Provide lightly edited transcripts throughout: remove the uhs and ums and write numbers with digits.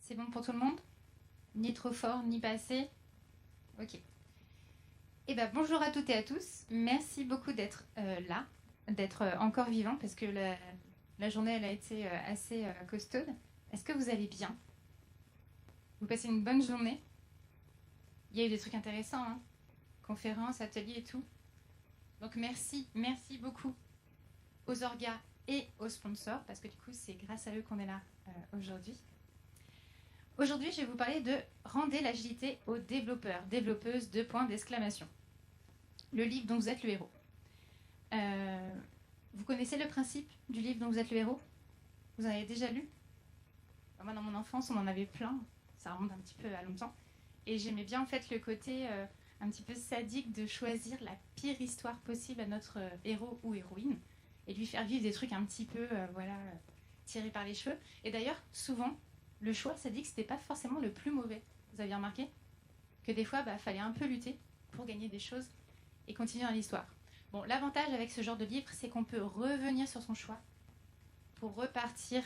C'est bon pour tout le monde? Ni trop fort, ni pas assez? Ok. Eh ben, bonjour à toutes et à tous. Merci beaucoup d'être là, d'être encore vivant, parce que la journée, elle a été assez costaude. Est-ce que vous allez bien? Vous passez une bonne journée? Il y a eu des trucs intéressants, hein? Conférences, ateliers et tout. Donc merci beaucoup aux orgas et aux sponsors, parce que du coup, c'est grâce à eux qu'on est là aujourd'hui. Aujourd'hui, je vais vous parler de Rendez l'agilité aux développeurs, développeuses, deux points d'exclamation. Le livre dont vous êtes le héros. Vous connaissez le principe du livre dont vous êtes le héros? Vous en avez déjà lu? Moi, dans mon enfance, on en avait plein. Ça remonte un petit peu à longtemps. Et j'aimais bien en fait le côté un petit peu sadique de choisir la pire histoire possible à notre héros ou héroïne et de lui faire vivre des trucs un petit peu tirés par les cheveux. Et d'ailleurs, souvent, le choix sadique, c'était pas forcément le plus mauvais. Vous avez remarqué que des fois, fallait un peu lutter pour gagner des choses et continuer dans l'histoire. Bon, l'avantage avec ce genre de livre, c'est qu'on peut revenir sur son choix pour repartir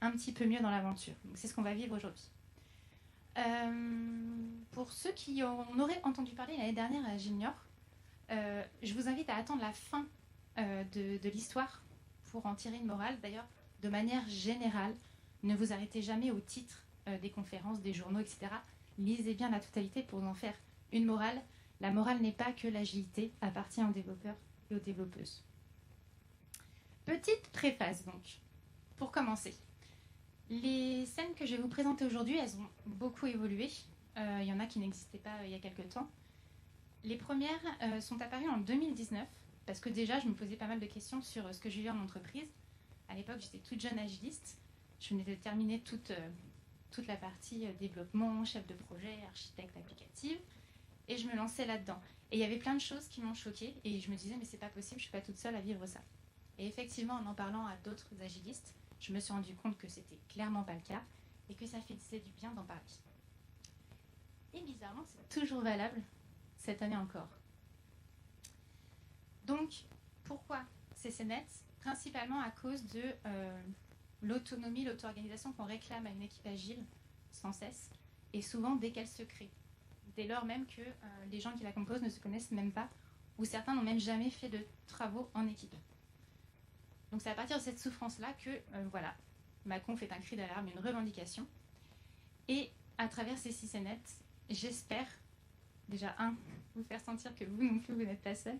un petit peu mieux dans l'aventure. Donc c'est ce qu'on va vivre aujourd'hui. Pour ceux qui en auraient entendu parler l'année dernière à Junior, je vous invite à attendre la fin de l'histoire pour en tirer une morale. D'ailleurs, de manière générale, ne vous arrêtez jamais au titre des conférences, des journaux, etc. Lisez bien la totalité pour en faire une morale. La morale n'est pas que l'agilité appartient aux développeurs et aux développeuses. Petite préface donc, pour commencer. Les scènes que je vais vous présenter aujourd'hui, elles ont beaucoup évolué. Il y en a qui n'existaient pas il y a quelques temps. Les premières sont apparues en 2019, parce que déjà, je me posais pas mal de questions sur ce que je vivais en entreprise. À l'époque, j'étais toute jeune agiliste. Je venais de terminer toute la partie développement, chef de projet, architecte applicative. Et je me lançais là-dedans. Et il y avait plein de choses qui m'ont choquée. Et je me disais, mais c'est pas possible, je suis pas toute seule à vivre ça. Et effectivement, en parlant à d'autres agilistes, je me suis rendu compte que c'était clairement pas le cas et que ça faisait du bien d'en parler. Et bizarrement, c'est toujours valable cette année encore. Donc, pourquoi CCNet? Principalement à cause de l'autonomie, l'auto-organisation qu'on réclame à une équipe agile sans cesse, et souvent dès qu'elle se crée. Dès lors même que les gens qui la composent ne se connaissent même pas, ou certains n'ont même jamais fait de travaux en équipe. Donc c'est à partir de cette souffrance-là que, ma conf est un cri d'alarme, une revendication. Et à travers ces CCNet, j'espère, déjà, vous faire sentir que vous non plus, vous n'êtes pas seul.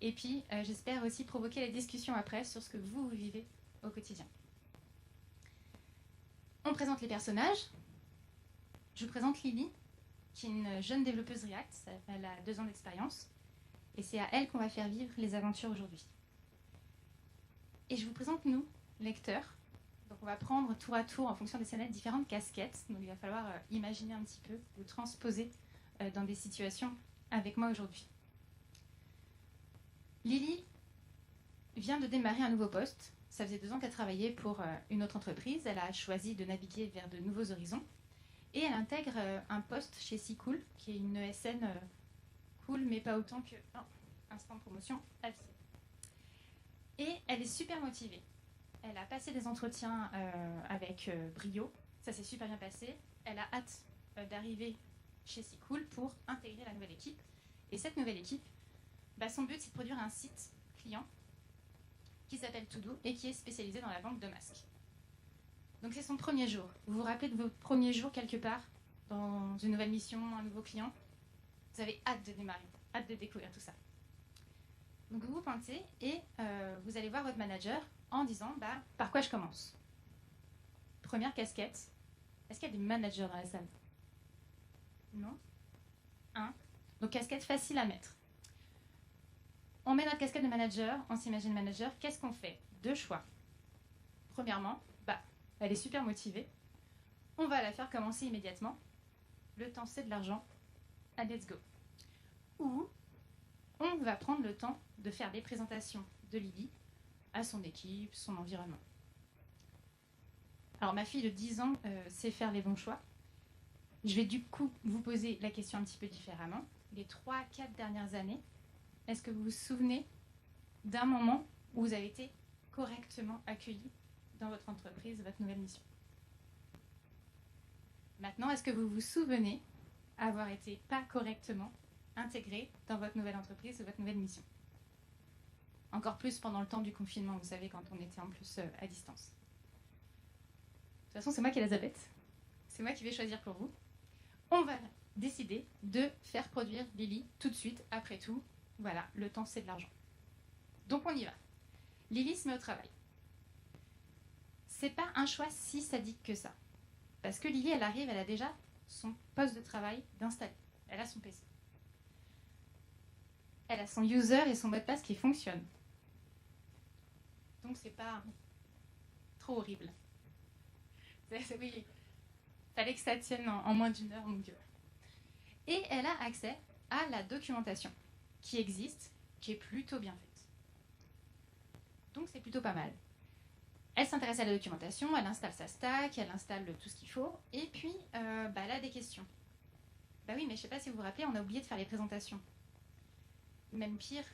Et puis, j'espère aussi provoquer la discussion après sur ce que vous vivez au quotidien. On présente les personnages. Je vous présente Lily, qui est une jeune développeuse React. Elle a 2 ans d'expérience. Et c'est à elle qu'on va faire vivre les aventures aujourd'hui. Et je vous présente nous, lecteurs. Donc on va prendre tour à tour, en fonction des scénettes, différentes casquettes. Donc il va falloir imaginer un petit peu, ou transposer dans des situations avec moi aujourd'hui. Lily vient de démarrer un nouveau poste. Ça faisait 2 ans qu'elle travaillait pour une autre entreprise. Elle a choisi de naviguer vers de nouveaux horizons. Et elle intègre un poste chez SeaCool, qui est une ESN cool, mais pas autant que... instant de promotion, et elle est super motivée. Elle a passé des entretiens avec brio. Ça s'est super bien passé. Elle a hâte d'arriver chez SeaCool pour intégrer la nouvelle équipe. Et cette nouvelle équipe, son but, c'est de produire un site client qui s'appelle Todo et qui est spécialisé dans la vente de masques. Donc c'est son premier jour. Vous vous rappelez de votre premier jour quelque part dans une nouvelle mission, un nouveau client? Vous avez hâte de démarrer, hâte de découvrir tout ça. Donc vous vous pointez et vous allez voir votre manager en disant par quoi je commence. Première casquette. Est-ce qu'il y a des managers dans la salle? Non? Donc casquette facile à mettre. On met notre casquette de manager, on s'imagine manager. Qu'est-ce qu'on fait? 2 choix. Premièrement, elle est super motivée. On va la faire commencer immédiatement. Le temps, c'est de l'argent. Allez, let's go. Ou on va prendre le temps de faire des présentations de Lily à son équipe, son environnement. Alors ma fille de 10 ans sait faire les bons choix. Je vais du coup vous poser la question un petit peu différemment. Les 3-4 dernières années, est-ce que vous vous souvenez d'un moment où vous avez été correctement accueilli dans votre entreprise, votre nouvelle mission? Maintenant, est-ce que vous vous souvenez avoir été pas correctement intégré dans votre nouvelle entreprise ou votre nouvelle mission? Encore plus pendant le temps du confinement, vous savez, quand on était en plus à distance. De toute façon, c'est moi qui ai la zapette. C'est moi qui vais choisir pour vous. On va décider de faire produire Lily tout de suite, après tout. Voilà, le temps, c'est de l'argent. Donc, on y va. Lily se met au travail. C'est pas un choix si sadique que ça. Parce que Lily, elle arrive, elle a déjà son poste de travail d'installer. Elle a son PC. Elle a son user et son mot de passe qui fonctionnent. Donc, c'est pas trop horrible. Oui, fallait que ça tienne en moins d'une heure, mon Dieu. Et elle a accès à la documentation qui existe, qui est plutôt bien faite. Donc, c'est plutôt pas mal. Elle s'intéresse à la documentation, elle installe sa stack, elle installe tout ce qu'il faut, et puis elle a des questions. Bah oui, mais je sais pas si vous vous rappelez, on a oublié de faire les présentations. Même pire,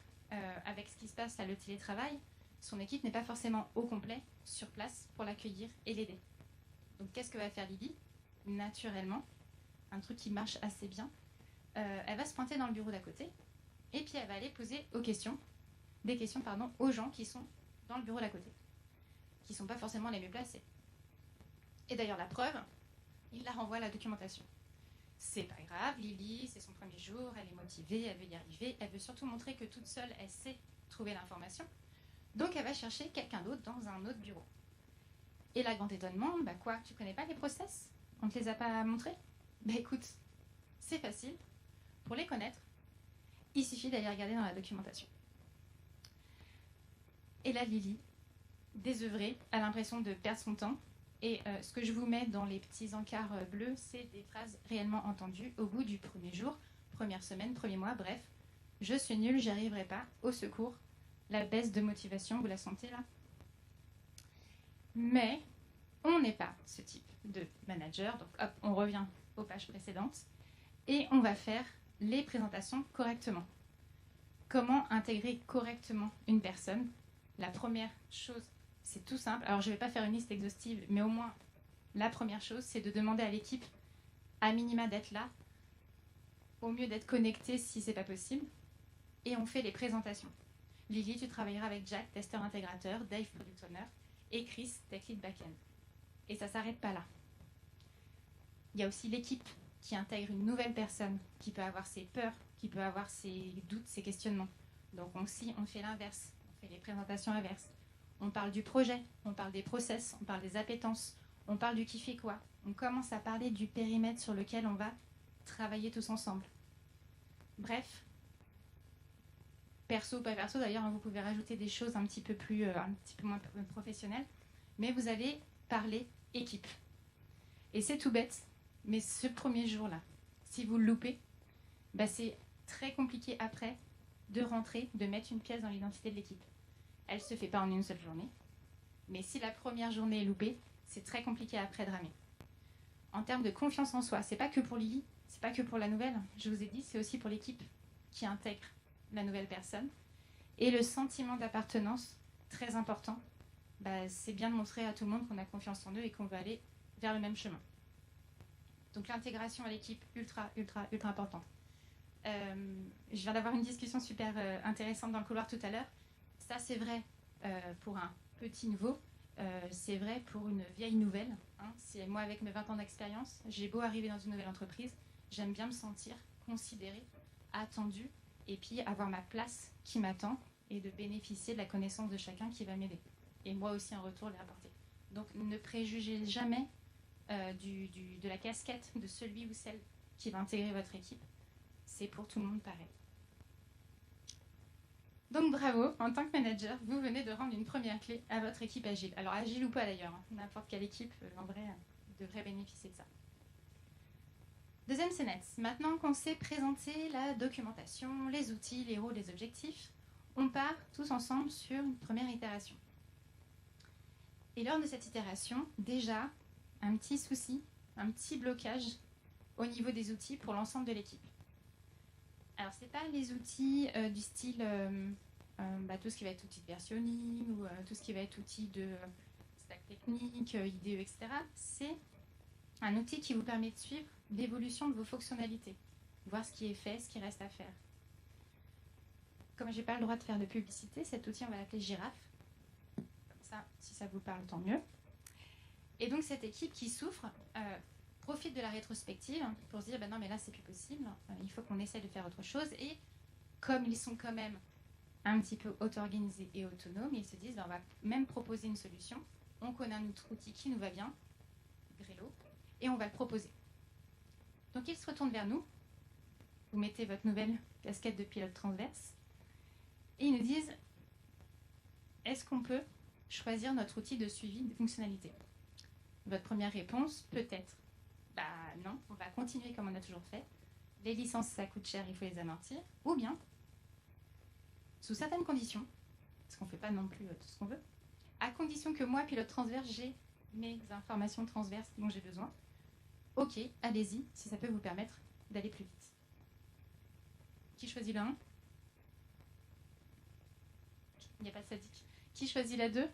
avec ce qui se passe là, le télétravail, son équipe n'est pas forcément au complet sur place pour l'accueillir et l'aider. Donc qu'est-ce que va faire Lily? Naturellement, un truc qui marche assez bien, elle va se pointer dans le bureau d'à côté, et puis elle va aller poser des questions aux gens qui sont dans le bureau d'à côté, qui ne sont pas forcément les mieux placés. Et d'ailleurs, la preuve, il la renvoie à la documentation. C'est pas grave, Lily, c'est son premier jour, elle est motivée, elle veut y arriver, elle veut surtout montrer que toute seule, elle sait trouver l'information. Donc elle va chercher quelqu'un d'autre dans un autre bureau. Et là, grand étonnement, quoi, tu connais pas les process? On ne te les a pas montrés? Écoute, c'est facile. Pour les connaître, il suffit d'aller regarder dans la documentation. Et là, Lily, désœuvrée, a l'impression de perdre son temps. Et ce que je vous mets dans les petits encarts bleus, c'est des phrases réellement entendues au bout du premier jour, première semaine, premier mois, bref. Je suis nulle, j'y arriverai pas, au secours. La baisse de motivation, vous la sentez là? Mais on n'est pas ce type de manager. Donc hop, on revient aux pages précédentes. Et on va faire les présentations correctement. Comment intégrer correctement une personne? La première chose, c'est tout simple. Alors, je ne vais pas faire une liste exhaustive, mais au moins, la première chose, c'est de demander à l'équipe, à minima, d'être là, au mieux d'être connecté si ce n'est pas possible. Et on fait les présentations. Lily, tu travailleras avec Jack, testeur intégrateur, Dave, product owner, et Chris, tech lead backend. Et ça ne s'arrête pas là. Il y a aussi l'équipe qui intègre une nouvelle personne, qui peut avoir ses peurs, qui peut avoir ses doutes, ses questionnements. Donc aussi, on fait l'inverse. On fait les présentations inverses. On parle du projet, on parle des process, on parle des appétences, on parle du qui fait quoi. On commence à parler du périmètre sur lequel on va travailler tous ensemble. Bref, perso, pas perso d'ailleurs, vous pouvez rajouter des choses un petit peu moins professionnelles, mais vous allez parler équipe. Et c'est tout bête, mais ce premier jour-là, si vous le loupez, c'est très compliqué après de rentrer, de mettre une pièce dans l'identité de l'équipe. Elle ne se fait pas en une seule journée. Mais si la première journée est loupée, c'est très compliqué après de ramer. En termes de confiance en soi, c'est pas que pour Lily, c'est pas que pour la nouvelle. Je vous ai dit, c'est aussi pour l'équipe qui intègre la nouvelle personne. Et le sentiment d'appartenance, très important, c'est bien de montrer à tout le monde qu'on a confiance en eux et qu'on va aller vers le même chemin. Donc l'intégration à l'équipe, ultra, ultra, ultra importante. Je viens d'avoir une discussion super intéressante dans le couloir tout à l'heure. Ça, c'est vrai pour un petit nouveau, c'est vrai pour une vieille nouvelle. C'est moi, avec mes 20 ans d'expérience, j'ai beau arriver dans une nouvelle entreprise, j'aime bien me sentir considérée, attendue, et puis avoir ma place qui m'attend et de bénéficier de la connaissance de chacun qui va m'aider. Et moi aussi, en retour, les apporter. Donc, ne préjugez jamais de la casquette de celui ou celle qui va intégrer votre équipe. C'est pour tout le monde pareil. Donc bravo, en tant que manager, vous venez de rendre une première clé à votre équipe agile. Alors agile ou pas d'ailleurs, n'importe quelle équipe en vrai devrait bénéficier de ça. Deuxième scénette, maintenant qu'on sait présenter la documentation, les outils, les rôles, les objectifs, on part tous ensemble sur une première itération. Et lors de cette itération, déjà, un petit souci, un petit blocage au niveau des outils pour l'ensemble de l'équipe. Alors, ce n'est pas les outils du style tout ce qui va être outil de versionning ou tout ce qui va être outil de stack technique, IDE, etc. C'est Un outil qui vous permet de suivre l'évolution de vos fonctionnalités, voir ce qui est fait, ce qui reste à faire. Comme je n'ai pas le droit de faire de publicité, cet outil, on va l'appeler Girafe. Comme ça, si ça vous parle, tant mieux. Et donc, cette équipe qui souffre profite de la rétrospective pour se dire, non, mais là, c'est plus possible, il faut qu'on essaie de faire autre chose. Et comme ils sont quand même un petit peu auto-organisés et autonomes, ils se disent, on va même proposer une solution. On connaît un autre outil qui nous va bien, Grello, et on va le proposer. Donc, ils se retournent vers nous. Vous mettez votre nouvelle casquette de pilote transverse. Et ils nous disent, est-ce qu'on peut choisir notre outil de suivi de fonctionnalité? Votre première réponse, peut-être. Bah non, on va continuer comme on a toujours fait. Les licences, ça coûte cher, il faut les amortir. Ou bien, sous certaines conditions, parce qu'on ne fait pas non plus tout ce qu'on veut, à condition que moi, pilote transverse, j'ai mes informations transverses dont j'ai besoin. Ok, allez-y, si ça peut vous permettre d'aller plus vite. Qui choisit la 1? Il n'y a pas de sadique. Qui choisit la 2?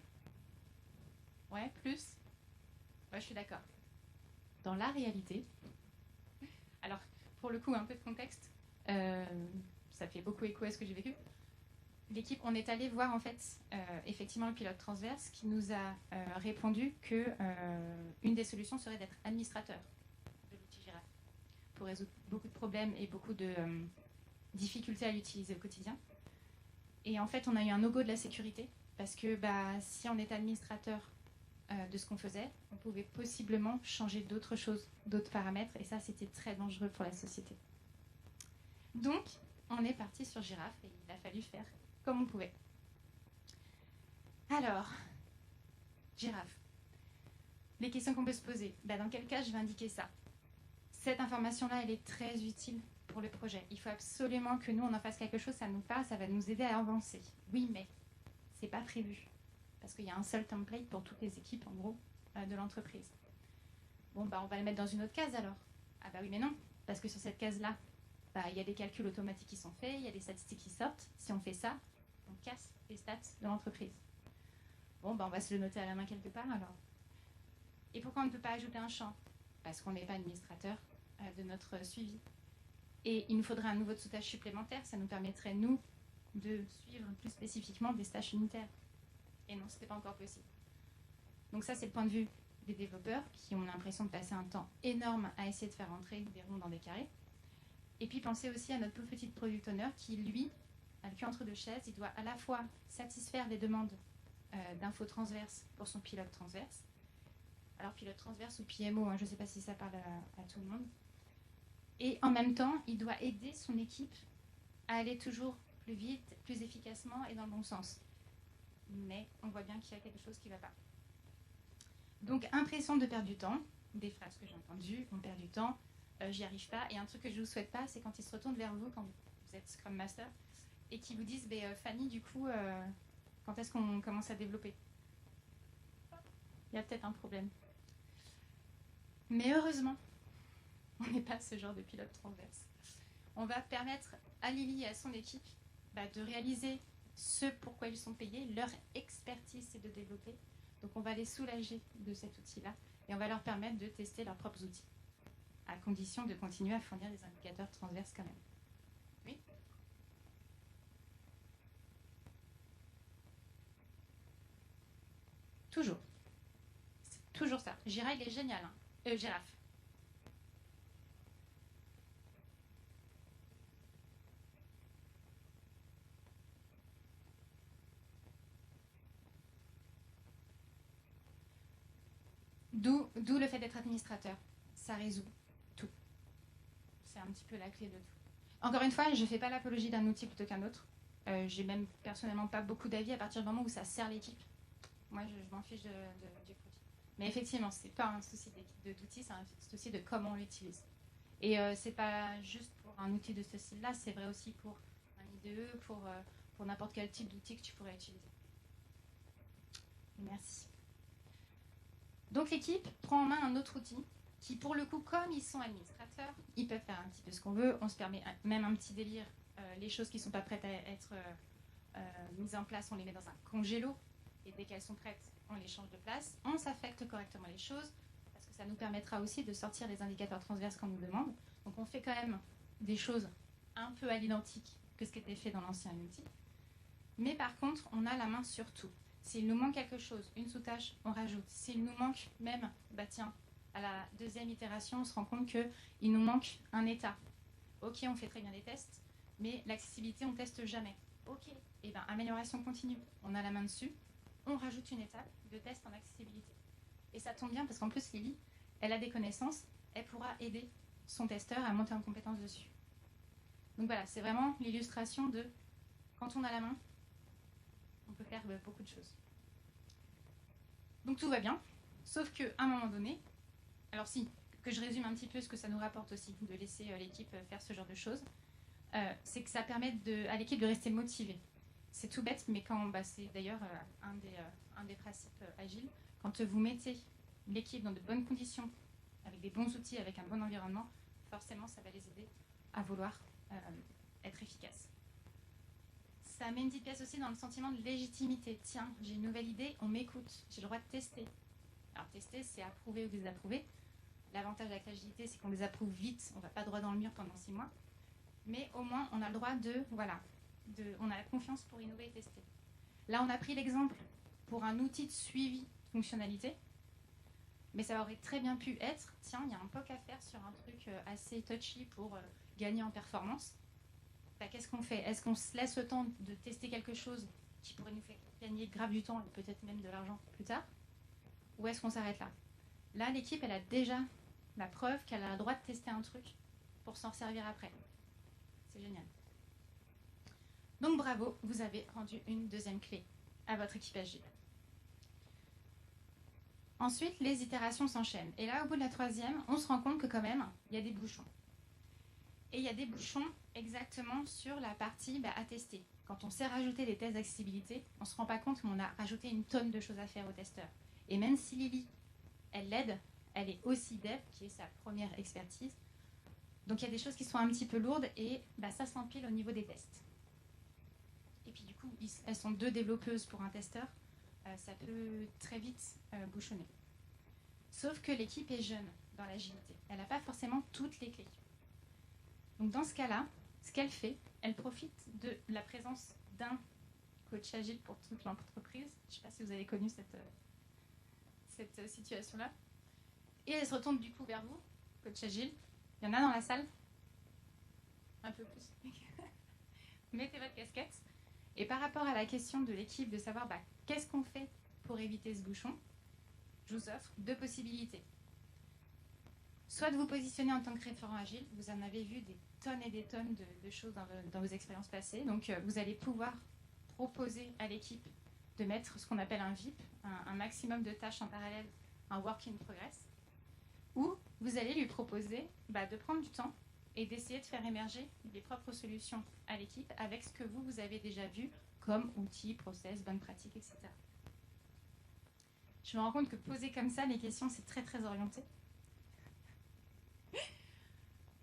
Ouais, plus? Ouais, je suis d'accord. Dans la réalité, alors pour le coup, un peu de contexte, ça fait beaucoup écho à ce que j'ai vécu. L'équipe, on est allé voir en fait effectivement le pilote transverse qui nous a répondu que une des solutions serait d'être administrateur de l'outil Girafe pour résoudre beaucoup de problèmes et beaucoup de difficultés à l'utiliser au quotidien. Et en fait, on a eu un no-go de la sécurité parce que si on est administrateur de ce qu'on faisait, on pouvait possiblement changer d'autres choses, d'autres paramètres, et ça, c'était très dangereux pour la société. Donc, on est parti sur Girafe et il a fallu faire comme on pouvait. Alors, Girafe. Les questions qu'on peut se poser. Dans quel cas je vais indiquer ça? Cette information-là, elle est très utile pour le projet. Il faut absolument que nous, on en fasse quelque chose, ça nous parle, ça va nous aider à avancer. Oui, mais c'est pas prévu. Parce qu'il y a un seul template pour toutes les équipes, en gros, de l'entreprise. Bon, on va le mettre dans une autre case alors. Ah bah oui, mais non. Parce que sur cette case-là, il y a des calculs automatiques qui sont faits, il y a des statistiques qui sortent. Si on fait ça, on casse les stats de l'entreprise. Bon, on va se le noter à la main quelque part alors. Et pourquoi on ne peut pas ajouter un champ? Parce qu'on n'est pas administrateur de notre suivi. Et il nous faudrait un nouveau sous-tâche supplémentaire. Ça nous permettrait, nous, de suivre plus spécifiquement des tâches unitaires. Et non, ce n'était pas encore possible. Donc ça, c'est le point de vue des développeurs qui ont l'impression de passer un temps énorme à essayer de faire entrer des ronds dans des carrés. Et puis pensez aussi à notre pauvre petit product owner qui, lui, a le cul entre deux chaises. Il doit à la fois satisfaire les demandes d'infos transverses pour son pilote transverse. Alors pilote transverse ou PMO, je ne sais pas si ça parle à tout le monde. Et en même temps, il doit aider son équipe à aller toujours plus vite, plus efficacement et dans le bon sens. Mais on voit bien qu'il y a quelque chose qui ne va pas. Donc, impression de perdre du temps, des phrases que j'ai entendues, on perd du temps, j'y arrive pas. Et un truc que je ne vous souhaite pas, c'est quand ils se retournent vers vous, quand vous êtes Scrum Master, et qui vous disent, Fanny, du coup, quand est-ce qu'on commence à développer? Il y a peut-être un problème. Mais heureusement, on n'est pas ce genre de pilote transverse. On va permettre à Lily et à son équipe de réaliser ce pourquoi ils sont payés. Leur expertise, c'est de développer. Donc, on va les soulager de cet outil-là et on va leur permettre de tester leurs propres outils, à condition de continuer à fournir des indicateurs transverses quand même. Oui? Toujours. C'est toujours ça. Jira, il est génial. Girafe. D'où le fait d'être administrateur. Ça résout tout. C'est un petit peu la clé de tout. Encore une fois, je ne fais pas l'apologie d'un outil plutôt qu'un autre. J'ai même personnellement pas beaucoup d'avis à partir du moment où ça sert l'équipe. Moi, je m'en fiche du produit. Mais effectivement, ce n'est pas un souci d'outil, c'est un souci de comment on l'utilise. Et ce n'est pas juste pour un outil de ce style-là, c'est vrai aussi pour un IDE, pour n'importe quel type d'outil que tu pourrais utiliser. Merci. Donc l'équipe prend en main un autre outil qui, pour le coup, comme ils sont administrateurs, ils peuvent faire un petit peu ce qu'on veut. On se permet même un petit délire. Les choses qui ne sont pas prêtes à être mises en place, on les met dans un congélo. Et dès qu'elles sont prêtes, on les change de place. On s'affecte correctement les choses. Parce que que ça nous permettra aussi de sortir les indicateurs transverses qu'on nous demande. Donc on fait quand même des choses un peu à l'identique que ce qui était fait dans l'ancien Unity. Mais par contre, on a la main sur tout. S'il nous manque quelque chose, une sous-tâche, on rajoute. S'il nous manque même, bah tiens, à la deuxième itération, on se rend compte qu'il nous manque un état. Ok, on fait très bien des tests, mais l'accessibilité, on ne teste jamais. Ok, et bien amélioration continue, on a la main dessus, on rajoute une étape de test en accessibilité. Et ça tombe bien parce qu'en plus, Lily, elle a des connaissances, elle pourra aider son testeur à monter en compétence dessus. Donc voilà, c'est vraiment l'illustration de quand on a la main, on peut faire beaucoup de choses. Donc tout va bien, sauf qu'à un moment donné, alors si, que je résume un petit peu ce que ça nous rapporte aussi, de laisser l'équipe faire ce genre de choses, c'est que ça permet à l'équipe de rester motivée. C'est tout bête, mais c'est d'ailleurs un des principes agiles. Quand vous mettez l'équipe dans de bonnes conditions, avec des bons outils, avec un bon environnement, forcément, ça va les aider à vouloir être efficaces. Ça met une petite pièce aussi dans le sentiment de légitimité. Tiens, j'ai une nouvelle idée, on m'écoute, j'ai le droit de tester. Alors tester, c'est approuver ou désapprouver. L'avantage avec l'agilité, c'est qu'on les approuve vite, on ne va pas droit dans le mur pendant 6 mois. Mais au moins, on a le droit on a la confiance pour innover et tester. Là, on a pris l'exemple pour un outil de suivi de fonctionnalité, mais ça aurait très bien pu être, tiens, il y a un POC à faire sur un truc assez touchy pour gagner en performance. Qu'est-ce qu'on fait? Est-ce qu'on se laisse le temps de tester quelque chose qui pourrait nous faire gagner grave du temps et peut-être même de l'argent plus tard? Ou est-ce qu'on s'arrête là? Là, l'équipe, elle a déjà la preuve qu'elle a le droit de tester un truc pour s'en servir après. C'est génial. Donc bravo, vous avez rendu une deuxième clé à votre équipe agile. Ensuite, les itérations s'enchaînent. Et là, au bout de la troisième, on se rend compte que quand même, il y a des bouchons. Et il y a des bouchons exactement sur la partie à tester. Quand on sait rajouter des tests d'accessibilité, on ne se rend pas compte qu'on a rajouté une tonne de choses à faire aux testeurs. Et même si Lily, elle l'aide, elle est aussi dev, qui est sa première expertise. Donc il y a des choses qui sont un petit peu lourdes et ça s'empile au niveau des tests. Et puis du coup, elles sont 2 développeuses pour un testeur. Ça peut très vite bouchonner. Sauf que l'équipe est jeune dans l'agilité. Elle n'a pas forcément toutes les clés. Donc dans ce cas-là, ce qu'elle fait, elle profite de la présence d'un coach agile pour toute l'entreprise. Je ne sais pas si vous avez connu cette situation-là. Et elle se retourne du coup vers vous, coach agile. Il y en a dans la salle? Un peu plus. Mettez votre casquette. Et par rapport à la question de l'équipe de savoir qu'est-ce qu'on fait pour éviter ce bouchon, je vous offre 2 possibilités. Soit de vous positionner en tant que référent agile, vous en avez vu des tonnes et des tonnes de choses dans vos expériences passées, donc vous allez pouvoir proposer à l'équipe de mettre ce qu'on appelle un VIP, un maximum de tâches en parallèle, un work in progress, ou vous allez lui proposer de prendre du temps et d'essayer de faire émerger les propres solutions à l'équipe avec ce que vous avez déjà vu comme outils, process, bonnes pratiques, etc. Je me rends compte que poser comme ça les questions, c'est très très orienté.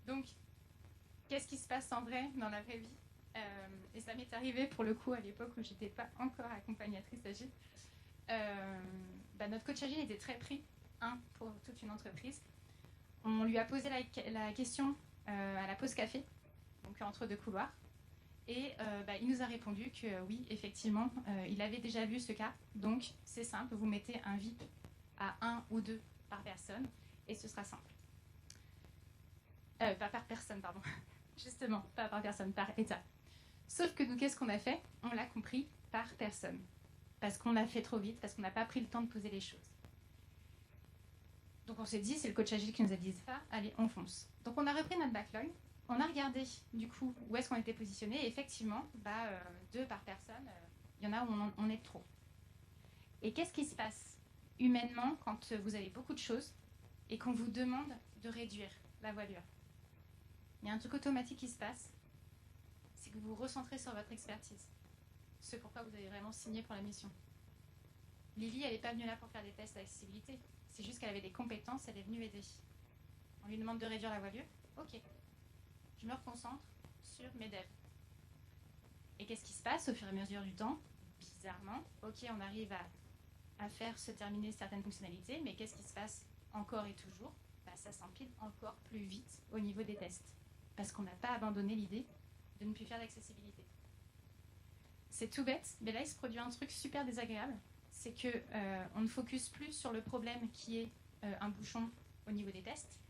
Donc, qu'est-ce qui se passe en vrai dans la vraie vie? Et ça m'est arrivé pour le coup à l'époque où j'étais pas encore accompagnatrice agile. Notre coach agile était très pris pour toute une entreprise. On lui a posé la question à la pause café, donc entre 2 couloirs. Et il nous a répondu que oui, effectivement, il avait déjà vu ce cas. Donc, c'est simple, vous mettez un VIP à 1 ou 2 par personne et ce sera simple. Pas par personne, pardon. Justement, pas par personne, par état. Sauf que nous, qu'est-ce qu'on a fait? On l'a compris par personne. Parce qu'on a fait trop vite, parce qu'on n'a pas pris le temps de poser les choses. Donc on s'est dit, c'est le coach agile qui nous a dit ça, allez, on fonce. Donc on a repris notre backlog, on a regardé du coup où est-ce qu'on était positionné, et effectivement, 2 par personne, il y en a où on est trop. Et qu'est-ce qui se passe humainement quand vous avez beaucoup de choses et qu'on vous demande de réduire la voilure? Il y a un truc automatique qui se passe, c'est que vous vous recentrez sur votre expertise. Ce pourquoi vous avez vraiment signé pour la mission. Lily, elle n'est pas venue là pour faire des tests d'accessibilité. C'est juste qu'elle avait des compétences, elle est venue aider. On lui demande de réduire la voilure. Ok. Je me reconcentre sur mes devs. Et qu'est-ce qui se passe au fur et à mesure du temps? Bizarrement, ok, on arrive à faire se terminer certaines fonctionnalités, mais qu'est-ce qui se passe encore et toujours, ça s'empile encore plus vite au niveau des tests. Parce qu'on n'a pas abandonné l'idée de ne plus faire d'accessibilité. C'est tout bête, mais là il se produit un truc super désagréable. C'est qu'on ne focus plus sur le problème qui est un bouchon au niveau des tests.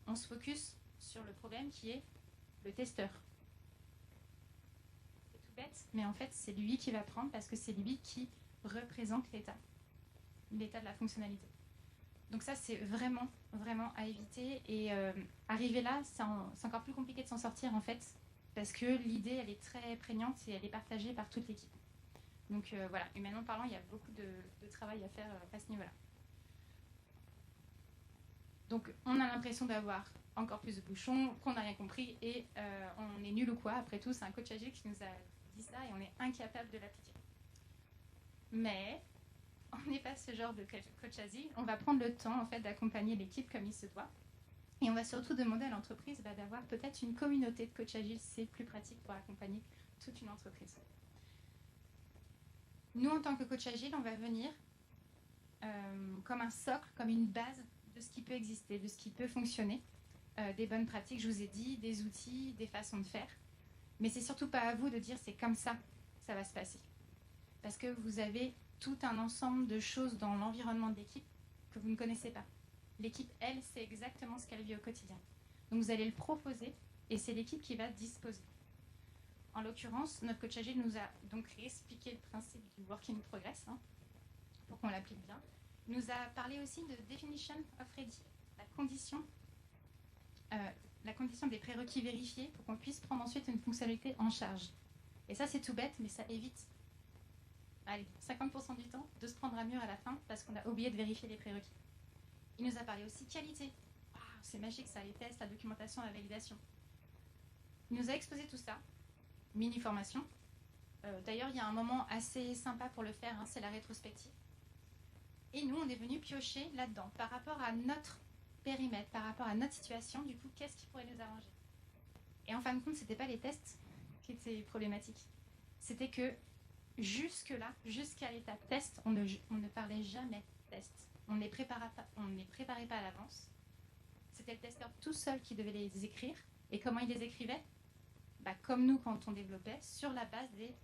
On se focus sur le problème qui est le testeur. C'est tout bête, mais en fait c'est lui qui va prendre parce que c'est lui qui représente l'état de la fonctionnalité. Donc ça c'est vraiment, vraiment à éviter. Et arriver là, c'est encore plus compliqué de s'en sortir en fait, parce que l'idée elle est très prégnante et elle est partagée par toute l'équipe. Donc voilà, humainement parlant, il y a beaucoup de travail à faire à ce niveau-là. Donc on a l'impression d'avoir encore plus de bouchons, qu'on n'a rien compris et on est nul ou quoi. Après tout, c'est un coach agile qui nous a dit ça et on est incapable de l'appliquer. Mais on n'est pas ce genre de coach agile. On va prendre le temps en fait d'accompagner l'équipe comme il se doit. Et on va surtout demander à l'entreprise d'avoir peut-être une communauté de coach agile. C'est plus pratique pour accompagner toute une entreprise. Nous, en tant que coach agile, on va venir comme un socle, comme une base de ce qui peut exister, de ce qui peut fonctionner, des bonnes pratiques, je vous ai dit, des outils, des façons de faire. Mais c'est surtout pas à vous de dire c'est comme ça que ça va se passer. Parce que vous avez tout un ensemble de choses dans l'environnement de l'équipe que vous ne connaissez pas. L'équipe, elle, sait exactement ce qu'elle vit au quotidien. Donc vous allez le proposer et c'est l'équipe qui va disposer. En l'occurrence, notre coach agile nous a donc expliqué le principe du work in progress, pour qu'on l'applique bien. Il nous a parlé aussi de definition of ready, la condition des prérequis vérifiés pour qu'on puisse prendre ensuite une fonctionnalité en charge. Et ça, c'est tout bête, mais ça évite 50% du temps de se prendre à mur à la fin parce qu'on a oublié de vérifier les prérequis. Il nous a parlé aussi qualité. Wow, c'est magique ça, les tests, la documentation, la validation. Il nous a exposé tout ça, mini-formation. D'ailleurs, il y a un moment assez sympa pour le faire, c'est la rétrospective. Et nous, on est venu piocher là-dedans, par rapport à notre périmètre, par rapport à notre situation, du coup, qu'est-ce qui pourrait nous arranger? Et en fin de compte, ce n'était pas les tests qui étaient problématiques. C'était que jusque-là, jusqu'à l'étape test, on ne parlait jamais test. On ne les préparait pas à l'avance. C'était le testeur tout seul qui devait les écrire. Et comment il les écrivait? Comme nous quand on développait, sur la base des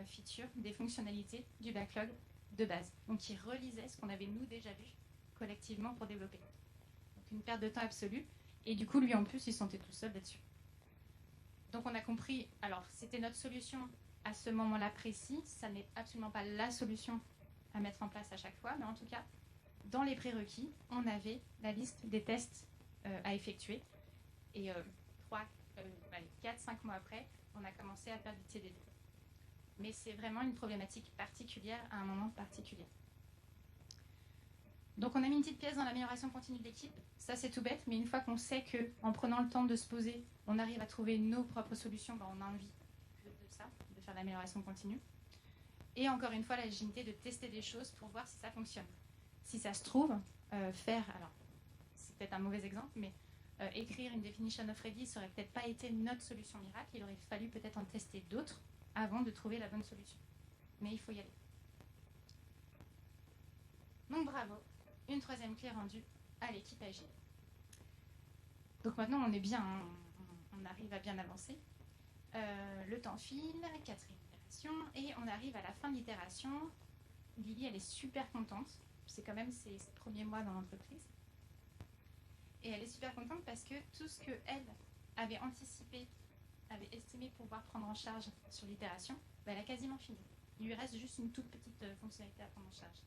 features, des fonctionnalités du backlog de base. Donc il relisait ce qu'on avait nous déjà vu collectivement pour développer. Donc une perte de temps absolue. Et du coup, lui en plus, il se sentait tout seul là-dessus. Donc on a compris, alors c'était notre solution à ce moment-là précis, ça n'est absolument pas la solution à mettre en place à chaque fois, mais en tout cas, dans les prérequis, on avait la liste des tests à effectuer. Et 4-5 mois après, on a commencé à faire du TDD. Mais c'est vraiment une problématique particulière à un moment particulier. Donc on a mis une petite pièce dans l'amélioration continue de l'équipe. Ça c'est tout bête, mais une fois qu'on sait qu'en prenant le temps de se poser, on arrive à trouver nos propres solutions, on a envie de ça, de faire l'amélioration continue. Et encore une fois, l'agilité de tester des choses pour voir si ça fonctionne. Si ça se trouve, alors c'est peut-être un mauvais exemple, mais écrire une definition of ready, ça aurait peut-être pas été notre solution miracle, il aurait fallu peut-être en tester d'autres avant de trouver la bonne solution. Mais il faut y aller. Donc bravo, une troisième clé rendue à l'équipe agile. Donc maintenant on est bien, on arrive à bien avancer. Le temps file, quatrième itération, et on arrive à la fin de l'itération. Lily, elle est super contente. C'est quand même ses premiers mois dans l'entreprise. Et elle est super contente parce que tout ce qu'elle avait anticipé, avait estimé pouvoir prendre en charge sur l'itération, elle a quasiment fini. Il lui reste juste une toute petite fonctionnalité à prendre en charge.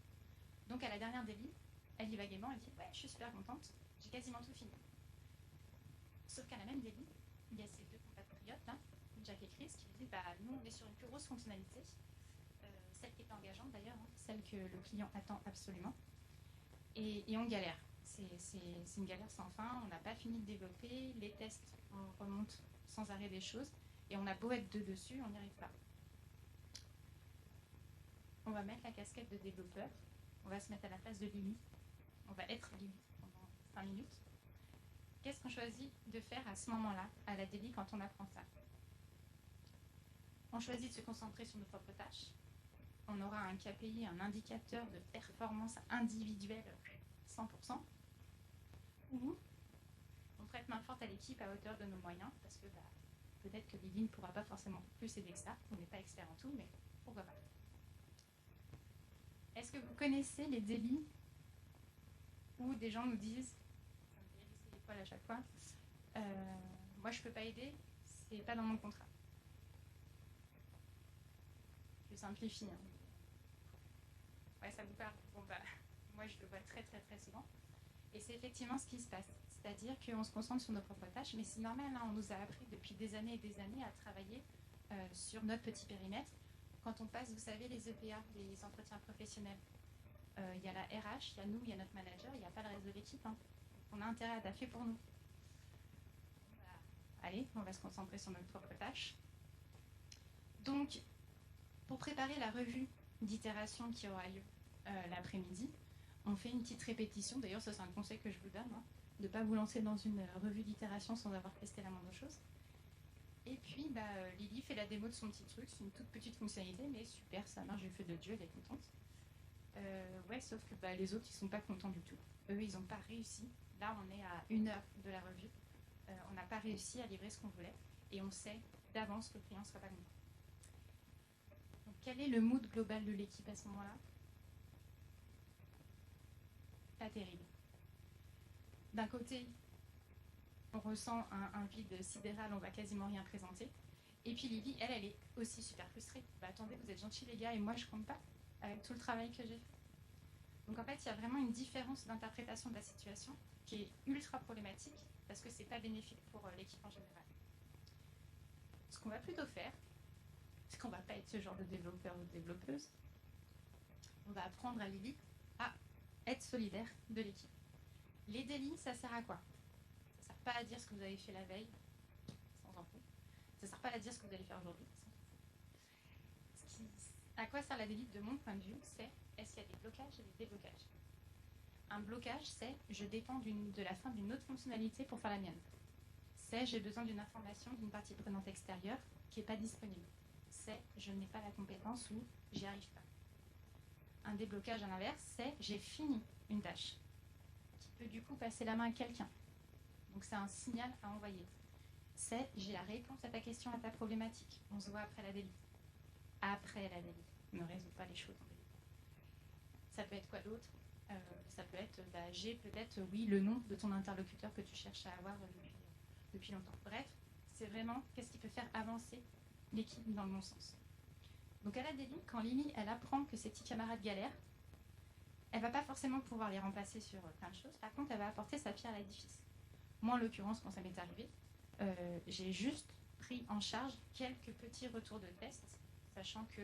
Donc à la dernière daily, elle y va gaiement, elle dit ouais, je suis super contente, j'ai quasiment tout fini. Sauf qu'à la même daily, il y a ces deux compatriotes, Jack et Chris, qui lui disent nous on est sur une plus grosse fonctionnalité, celle qui est engageante d'ailleurs, celle que le client attend absolument, et on galère. C'est une galère sans fin, on n'a pas fini de développer, les tests, on remonte sans arrêt des choses, et on a beau être deux dessus, on n'y arrive pas. On va mettre la casquette de développeur, on va se mettre à la place de Lily, on va être Lily pendant 5 minutes. Qu'est-ce qu'on choisit de faire à ce moment-là, à la daily, quand on apprend ça? On choisit de se concentrer sur nos propres tâches. On aura un KPI, un indicateur de performance individuelle 100%. ou on prête main forte à l'équipe à hauteur de nos moyens, parce que peut-être que Lily ne pourra pas forcément plus aider que ça. On n'est pas expert en tout, mais pourquoi pas. Est-ce que vous connaissez les délits où des gens nous disent, ça me fait hérisser les poils à chaque fois, moi je peux pas aider, c'est pas dans mon contrat. Je simplifie. Hein. Ouais, ça vous parle. Bon moi je le vois très très très souvent. Et c'est effectivement ce qui se passe. C'est-à-dire qu'on se concentre sur nos propres tâches, mais c'est normal, hein, on nous a appris depuis des années et des années à travailler sur notre petit périmètre. Quand on passe, vous savez, les EPA, les entretiens professionnels, il y a la RH, il y a nous, il y a notre manager, il n'y a pas le reste de l'équipe. Hein. On a intérêt à taffer pour nous. Allez, on va se concentrer sur notre propre tâche. Donc, pour préparer la revue d'itération qui aura lieu l'après-midi, on fait une petite répétition. D'ailleurs, ça c'est un conseil que je vous donne, hein, de ne pas vous lancer dans une revue d'itération sans avoir testé la moindre chose. Et puis, Lily fait la démo de son petit truc. C'est une toute petite fonctionnalité, mais super, ça marche du feu de Dieu, elle est contente. Ouais, sauf que les autres, ils sont pas contents du tout. Eux, ils n'ont pas réussi. Là, on est à 1 heure de la revue. On n'a pas réussi à livrer ce qu'on voulait. Et on sait d'avance que le client ne sera pas content. Donc, quel est le mood global de l'équipe à ce moment-là? Pas terrible. D'un côté, on ressent un vide sidéral, on va quasiment rien présenter. Et puis Lily, elle est aussi super frustrée. Attendez, vous êtes gentils les gars, et moi je compte pas avec tout le travail que j'ai fait. Donc en fait, il y a vraiment une différence d'interprétation de la situation qui est ultra problématique parce que c'est pas bénéfique pour l'équipe en général. Ce qu'on va plutôt faire, c'est qu'on va pas être ce genre de développeur ou de développeuse. On va apprendre à Lily à être solidaire de l'équipe. Les délits, ça sert à quoi? Ça sert pas à dire ce que vous avez fait la veille, sans en foutre. Ça sert pas à dire ce que vous allez faire aujourd'hui, sans en foutre. À quoi sert la délite de mon point de vue? C'est est-ce qu'il y a des blocages et des déblocages? Un blocage, c'est je dépends de la fin d'une autre fonctionnalité pour faire la mienne. C'est j'ai besoin d'une information d'une partie prenante extérieure qui n'est pas disponible. C'est je n'ai pas la compétence ou j'y arrive pas. Un déblocage à l'inverse, c'est j'ai fini une tâche qui peut du coup passer la main à quelqu'un. Donc c'est un signal à envoyer. C'est j'ai la réponse à ta question, à ta problématique. On se voit après la délite. Après la délite. Ne résout pas les choses en délite. Ça peut être quoi d'autre? Ça peut être j'ai peut-être oui le nom de ton interlocuteur que tu cherches à avoir depuis longtemps. Bref, c'est vraiment qu'est-ce qui peut faire avancer l'équipe dans le bon sens. Donc à la délite, quand Lily elle apprend que ses petits camarades galèrent, elle va pas forcément pouvoir les remplacer sur plein de choses. Par contre, elle va apporter sa pierre à l'édifice. Moi, en l'occurrence, quand ça m'est arrivé, j'ai juste pris en charge quelques petits retours de tests, sachant que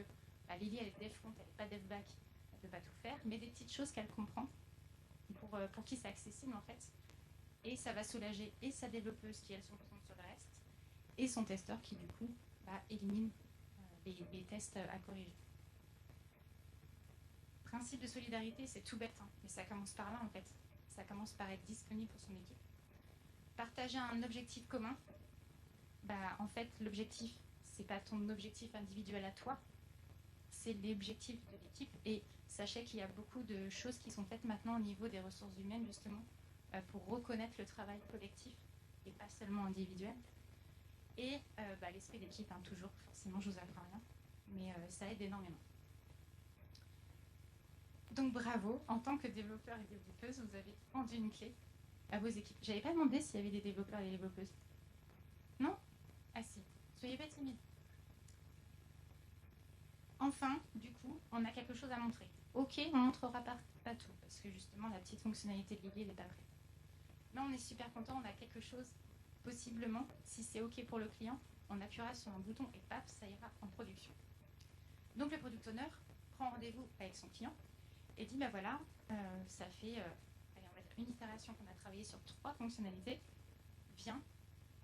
Lily, elle est dev front, elle n'est pas dev back, elle ne peut pas tout faire, mais des petites choses qu'elle comprend, pour qui c'est accessible en fait. Et ça va soulager et sa développeuse qui, elles, sont présentes sur le reste, et son testeur qui, du coup, élimine les tests à corriger. Principe de solidarité, c'est tout bête, hein, mais ça commence par là en fait. Ça commence par être disponible pour son équipe. Partager un objectif commun, en fait, l'objectif, c'est pas ton objectif individuel à toi, c'est l'objectif de l'équipe. Et sachez qu'il y a beaucoup de choses qui sont faites maintenant au niveau des ressources humaines, justement, pour reconnaître le travail collectif et pas seulement individuel. Et l'esprit d'équipe, hein, toujours, forcément, je vous apprends rien, mais ça aide énormément. Donc bravo, en tant que développeur et développeuse, vous avez rendu une clé à vos équipes. J'avais pas demandé s'il y avait des développeurs et des développeuses. Non? Ah si, soyez pas timide. Enfin, du coup, on a quelque chose à montrer. Ok, on ne montrera pas tout, parce que justement, la petite fonctionnalité de Lily n'est pas prête. Mais on est super content, on a quelque chose, possiblement, si c'est ok pour le client, on appuiera sur un bouton et paf, ça ira en production. Donc le product owner prend rendez-vous avec son client et dit, voilà, ça fait on va dire une itération qu'on a travaillé sur 3 fonctionnalités, viens,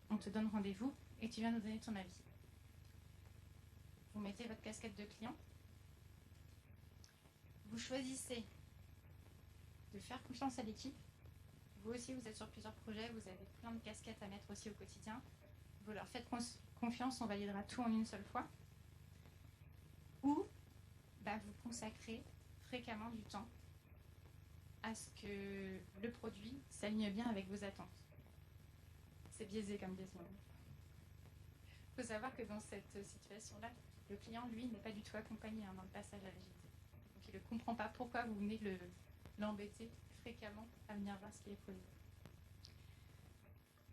on te donne rendez-vous et tu viens nous donner ton avis. Vous mettez votre casquette de client, vous choisissez de faire confiance à l'équipe. Vous aussi, vous êtes sur plusieurs projets, vous avez plein de casquettes à mettre aussi au quotidien. Vous leur faites confiance, on validera tout en une seule fois. Ou vous consacrez fréquemment du temps à ce que le produit s'aligne bien avec vos attentes. C'est biaisé comme question. Il faut savoir que dans cette situation-là, le client, lui, n'est pas du tout accompagné dans le passage à l'agilité. Donc il ne comprend pas pourquoi vous venez l'embêter fréquemment à venir voir ce qu'il est produit.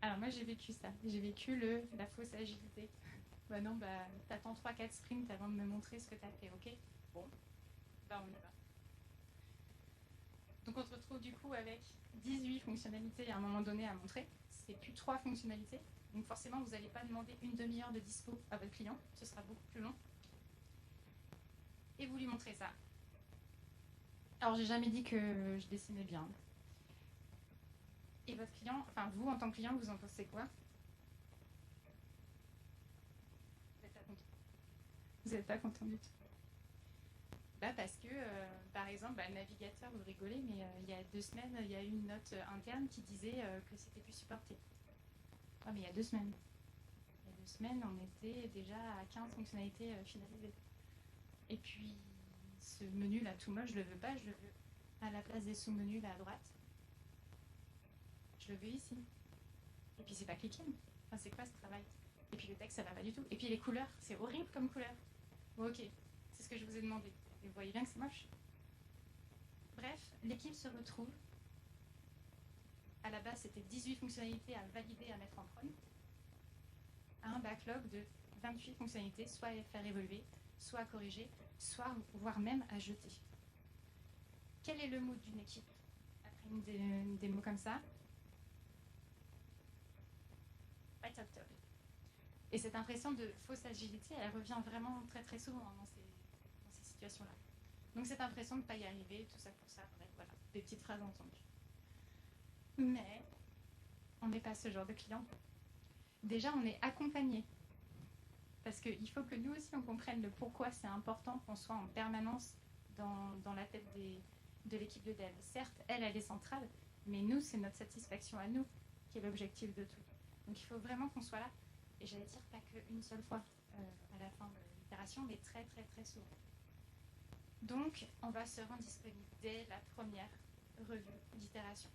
Alors moi, j'ai vécu ça. J'ai vécu la fausse agilité. Bah non, t'attends 3-4 sprints avant de me montrer ce que t'as fait, ok? Bon, on y va. Donc on se retrouve du coup avec 18 fonctionnalités à un moment donné à montrer. C'est plus 3 fonctionnalités. Donc forcément, vous n'allez pas demander une demi-heure de dispo à votre client. Ce sera beaucoup plus long. Et vous lui montrez ça. Alors, j'ai jamais dit que je dessinais bien. Et votre client, enfin vous en tant que client, vous en pensez quoi? Vous n'êtes pas content du tout. Parce que, par exemple, le navigateur, vous rigolez, mais il y a 2 semaines, il y a eu une note interne qui disait que c'était plus supporté. Ah, mais il y a 2 semaines. Il y a 2 semaines, on était déjà à 15 fonctionnalités finalisées. Et puis, ce menu-là, tout moche, je le veux pas, je le veux à la place des sous-menus là à droite. Je le veux ici. Et puis, c'est pas cliqué. Enfin, c'est quoi ce travail? Et puis, le texte, ça va pas du tout. Et puis, les couleurs, c'est horrible comme couleur. Bon, ok, c'est ce que je vous ai demandé. Et vous voyez bien que c'est moche. Bref, l'équipe se retrouve. À la base, c'était 18 fonctionnalités à valider, à mettre en prod. À un backlog de 28 fonctionnalités, soit à faire évoluer, soit à corriger, soit voire même à jeter. Quel est le mood d'une équipe après une démo comme ça? Pas top top. Et cette impression de fausse agilité, elle revient vraiment très très souvent dans ces situations-là. Donc cette impression de ne pas y arriver, tout ça pour ça, bref, voilà, des petites phrases entendues. Mais on n'est pas ce genre de client. Déjà, on est accompagné. Parce qu'il faut que nous aussi, on comprenne le pourquoi c'est important qu'on soit en permanence dans la tête de l'équipe de dev. Certes, elle est centrale, mais nous, c'est notre satisfaction à nous qui est l'objectif de tout. Donc il faut vraiment qu'on soit là. Et j'allais dire pas qu'une seule fois à la fin de l'itération, mais très très très souvent. Donc, on va se rendre disponible dès la première revue d'itération.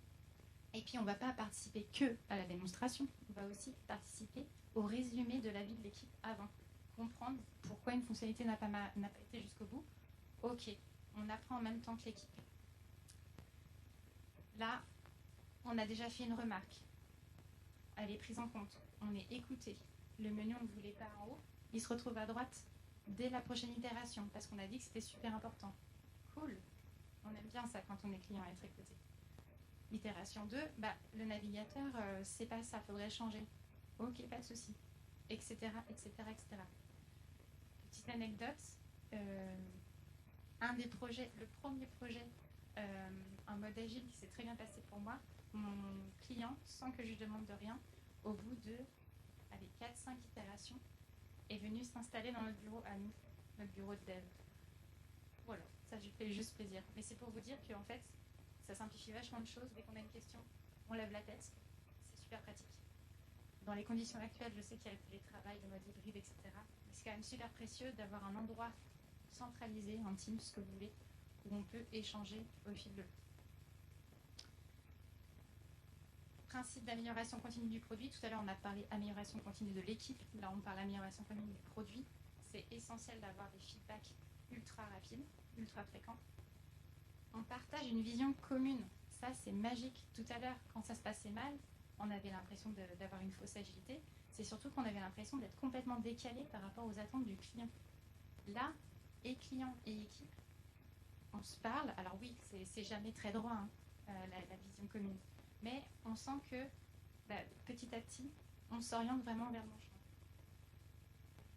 Et puis, on ne va pas participer que à la démonstration, on va aussi participer au résumé de la vie de l'équipe avant. Comprendre pourquoi une fonctionnalité n'a pas été jusqu'au bout. Ok, on apprend en même temps que l'équipe. Là, on a déjà fait une remarque. Elle est prise en compte. On est écouté. Le menu, on ne voulait pas en haut. Il se retrouve à droite dès la prochaine itération, parce qu'on a dit que c'était super important. Cool. On aime bien ça quand on est client à être écouté. Itération 2, le navigateur, c'est pas ça, faudrait changer. Ok, pas de souci. Etc, etc, etc. Petite anecdote, un des projets, le premier projet en mode agile qui s'est très bien passé pour moi, mon client, sans que je lui demande de rien, au bout de 4-5 itérations, est venu s'installer dans notre bureau à nous, notre bureau de dev. Voilà, ça lui fait juste plaisir. Mais c'est pour vous dire qu'en fait, ça simplifie vachement de choses. Dès qu'on a une question, on lève la tête. C'est super pratique. Dans les conditions actuelles, je sais qu'il y a le télétravail, le mode hybride, etc. Mais c'est quand même super précieux d'avoir un endroit centralisé, en Teams, ce que vous voulez, où on peut échanger au fil de l'eau. Principe d'amélioration continue du produit. Tout à l'heure, on a parlé amélioration continue de l'équipe. Là, on parle amélioration continue du produit. C'est essentiel d'avoir des feedbacks ultra rapides, ultra fréquents. On partage une vision commune. Ça, c'est magique. Tout à l'heure, quand ça se passait mal, on avait l'impression d'avoir une fausse agilité. C'est surtout qu'on avait l'impression d'être complètement décalé par rapport aux attentes du client. Là, et client et équipe, on se parle. Alors oui, c'est jamais très droit, hein, la vision commune. Mais on sent que petit à petit, on s'oriente vraiment vers mon chemin.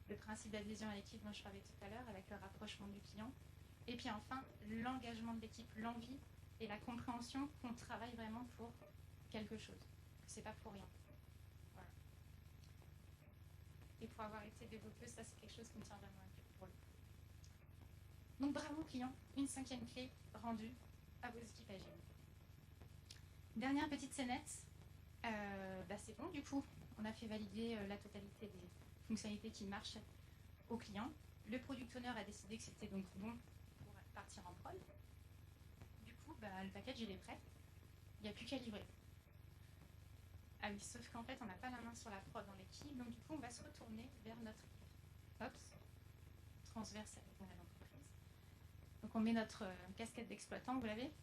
Le principe d'adhésion à l'équipe dont je parlais tout à l'heure, avec le rapprochement du client. Et puis enfin, l'engagement de l'équipe, l'envie et la compréhension qu'on travaille vraiment pour quelque chose, que c'est pas pour rien. Voilà. Et pour avoir été développeuse, ça c'est quelque chose qui me tient vraiment à cœur pour le coup. Donc bravo client, une 5e clé rendue à vos équipes agiles. Dernière petite scénette, c'est bon du coup, on a fait valider la totalité des fonctionnalités qui marchent au client. Le product owner a décidé que c'était donc bon pour partir en prod. Du coup, le package il est prêt, il n'y a plus qu'à livrer. Ah oui, sauf qu'en fait, on n'a pas la main sur la prod dans l'équipe, donc du coup, on va se retourner vers notre Ops, transverse avec l'entreprise. Donc on met notre casquette d'exploitant, vous l'avez?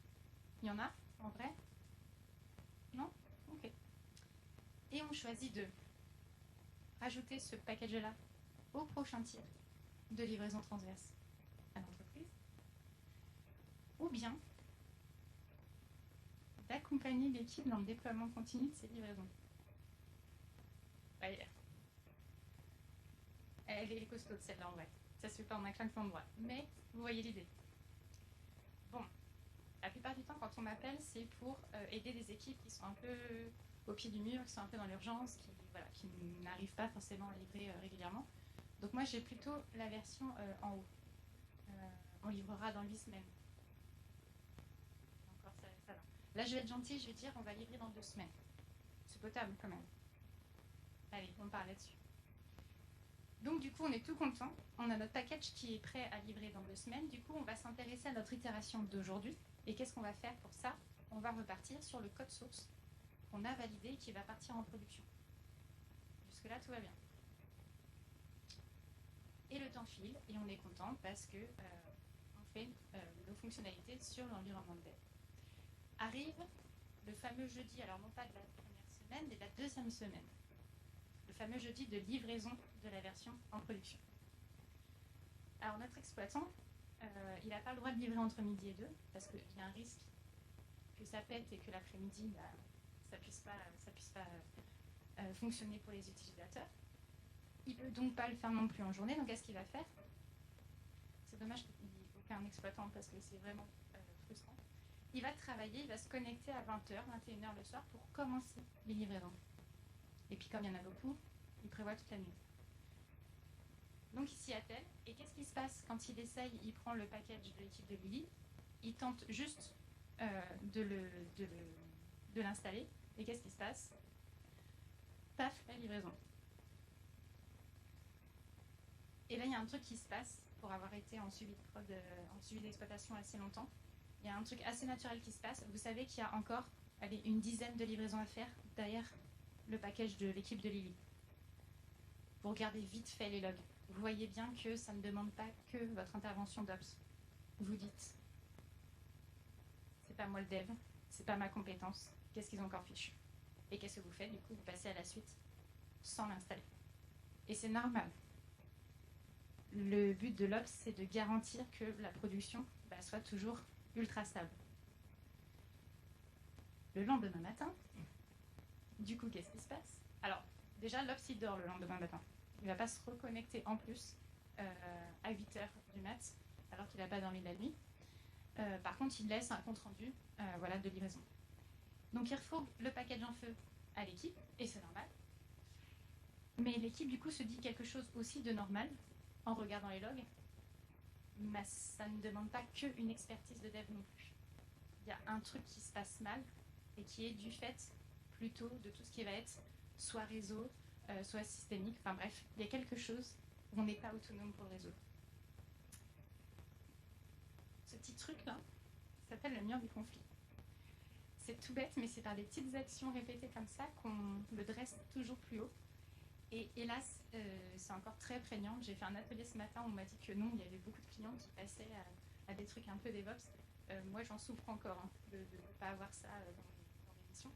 Il y en a, en vrai? Non? Ok. Et on choisit de rajouter ce package-là au prochain tir de livraison transverse à l'entreprise, ou bien d'accompagner l'équipe dans le déploiement continu de ces livraisons. Ouais. Elle est costaude celle-là en vrai. Ça se fait pas en un claquement de doigts. Mais vous voyez l'idée. Bon, la plupart du temps quand on m'appelle, c'est pour aider des équipes qui sont un peu au pied du mur, qui sont un peu dans l'urgence, qui n'arrivent pas forcément à livrer régulièrement. Donc moi j'ai plutôt la version en haut. On livrera dans 8 semaines. Encore ça va. Là je vais être gentille, je vais dire on va livrer dans 2 semaines. C'est potable quand même. Allez, on part là-dessus. Donc du coup on est tout content, on a notre package qui est prêt à livrer dans 2 semaines, du coup on va s'intéresser à notre itération d'aujourd'hui, et qu'est-ce qu'on va faire pour ça? On va repartir sur le code source qu'on a validé et qui va partir en production. Jusque là tout va bien. Et le temps file, et on est content parce que on fait nos fonctionnalités sur l'environnement de dev. Arrive le fameux jeudi, alors non pas de la première semaine, mais de la deuxième semaine. Le fameux jeudi de livraison de la version en production. Alors notre exploitant, il n'a pas le droit de livrer entre midi et 2 parce qu'il y a un risque que ça pète et que l'après-midi, ça puisse pas fonctionner pour les utilisateurs. Il ne peut donc pas le faire non plus en journée, donc qu'est-ce qu'il va faire? C'est dommage qu'il n'y ait aucun exploitant parce que c'est vraiment frustrant. Il va travailler, il va se connecter à 20h, 21h le soir pour commencer les livraisons. Et puis comme il y en a beaucoup, il prévoit toute la nuit. Donc il s'y attelle, et qu'est-ce qui se passe quand il essaye, il prend le package de l'équipe de Lily, il tente juste de l'installer, et qu'est-ce qui se passe? Paf, la livraison. Et là il y a un truc qui se passe, pour avoir été en suivi de prod, en suivi d'exploitation assez longtemps, il y a un truc assez naturel qui se passe. Vous savez qu'il y a encore une dizaine de livraisons à faire derrière le package de l'équipe de Lily. Vous regardez vite fait les logs. Vous voyez bien que ça ne demande pas que votre intervention d'Ops. Vous dites, c'est pas moi le dev, c'est pas ma compétence, qu'est-ce qu'ils ont encore fichu? Et qu'est-ce que vous faites? Du coup, vous passez à la suite sans l'installer. Et c'est normal. Le but de l'Ops, c'est de garantir que la production soit toujours ultra stable. Le lendemain matin, du coup, qu'est-ce qui se passe? Alors, déjà, l'Ops, il dort le lendemain matin. Il ne va pas se reconnecter en plus à 8h du mat, alors qu'il n'a pas dormi de la nuit. Par contre, il laisse un compte-rendu de livraison. Donc, il refourgue le package en feu à l'équipe, et c'est normal. Mais l'équipe, du coup, se dit quelque chose aussi de normal en regardant les logs. Mais ça ne demande pas qu'une expertise de dev non plus. Il y a un truc qui se passe mal, et qui est du fait plutôt de tout ce qui va être soit réseau, soit systémique, enfin bref, il y a quelque chose où on n'est pas autonome pour le résoudre. Ce petit truc-là s'appelle le mur du conflit. C'est tout bête, mais c'est par des petites actions répétées comme ça qu'on le dresse toujours plus haut. Et hélas, c'est encore très prégnant. J'ai fait un atelier ce matin où on m'a dit que non, il y avait beaucoup de clients qui passaient à des trucs un peu DevOps. Moi, j'en souffre encore de ne pas avoir ça dans mes missions.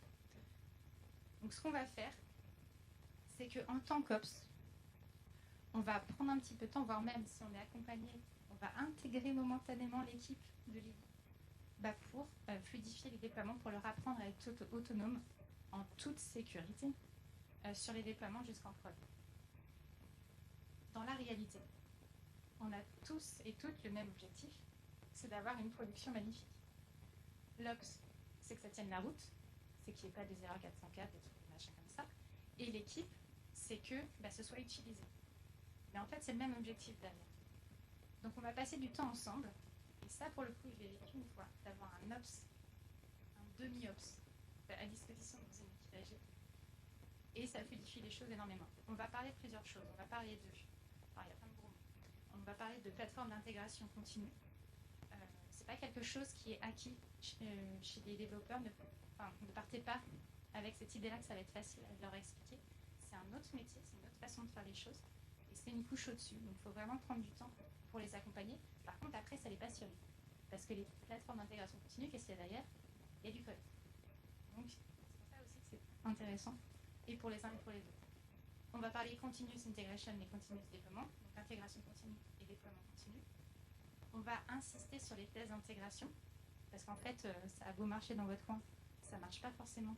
Donc ce qu'on va faire, c'est qu'en tant qu'Ops, on va prendre un petit peu de temps, voire même si on est accompagné, on va intégrer momentanément l'équipe de Lily pour fluidifier les déploiements, pour leur apprendre à être autonome en toute sécurité sur les déploiements jusqu'en prod. Dans la réalité, on a tous et toutes le même objectif, c'est d'avoir une production magnifique. L'Ops, c'est que ça tienne la route, c'est qu'il n'y ait pas des erreurs 404, des trucs machin comme ça. Et l'équipe, c'est que ce soit utilisé. Mais en fait, c'est le même objectif derrière. Donc on va passer du temps ensemble. Et ça, pour le coup, je l'ai vécu une fois, d'avoir un Ops, un demi-Ops, à disposition dans une équipe âgée. Et ça fluidifie les choses énormément. On va parler de plusieurs choses. On va parler de... Enfin, il y a plein de gros mots. On va parler de plateforme d'intégration continue. C'est pas quelque chose qui est acquis chez les développeurs. Ne partez pas avec cette idée-là que ça va être facile à leur expliquer. C'est un autre métier, c'est une autre façon de faire les choses. Et c'est une couche au-dessus. Donc il faut vraiment prendre du temps pour les accompagner. Par contre, après, ça les passionne. Parce que les plateformes d'intégration continue, qu'est-ce qu'il y a derrière? Il y a du code. Donc c'est pour ça aussi que c'est intéressant. Et pour les uns et pour les autres. On va parler continuous integration et continuous déploiement. Donc intégration continue et déploiement continu. On va insister sur les tests d'intégration. Parce qu'en fait, ça a beau marcher dans votre coin, ça ne marche pas forcément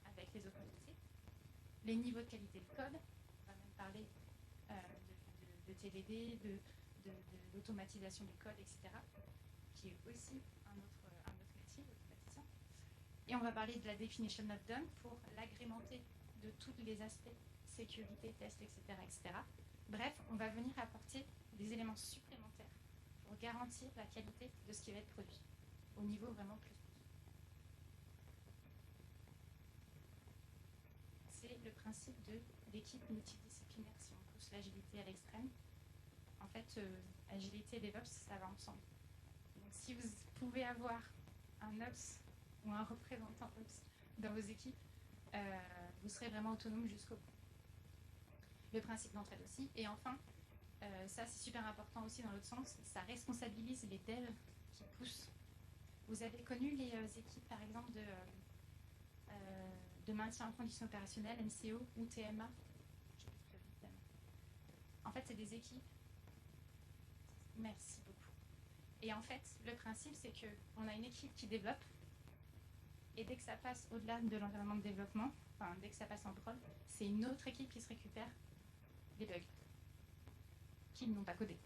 avec les autres métiers. Les niveaux de qualité de code, on va même parler de TDD, de l'automatisation du code, etc., qui est aussi un autre métier, l'automaticien. Et on va parler de la definition of done pour l'agrémenter de tous les aspects, sécurité, test, etc., etc. Bref, on va venir apporter des éléments supplémentaires pour garantir la qualité de ce qui va être produit, au niveau vraiment plus. C'est le principe de l'équipe multidisciplinaire, si on pousse l'agilité à l'extrême. En fait, agilité et DevOps, ça va ensemble. Donc, si vous pouvez avoir un Ops ou un représentant Ops dans vos équipes, vous serez vraiment autonome jusqu'au bout. Le principe d'entraide aussi. Et enfin, ça c'est super important aussi dans l'autre sens, ça responsabilise les devs qui poussent. Vous avez connu les équipes par exemple de maintien en condition opérationnelle, MCO ou TMA? En fait, c'est des équipes. Merci beaucoup. Et en fait, le principe, c'est qu'on a une équipe qui développe, et dès que ça passe au-delà de l'environnement de développement, enfin, dès que ça passe en prod, c'est une autre équipe qui se récupère les bugs qu'ils n'ont pas codés,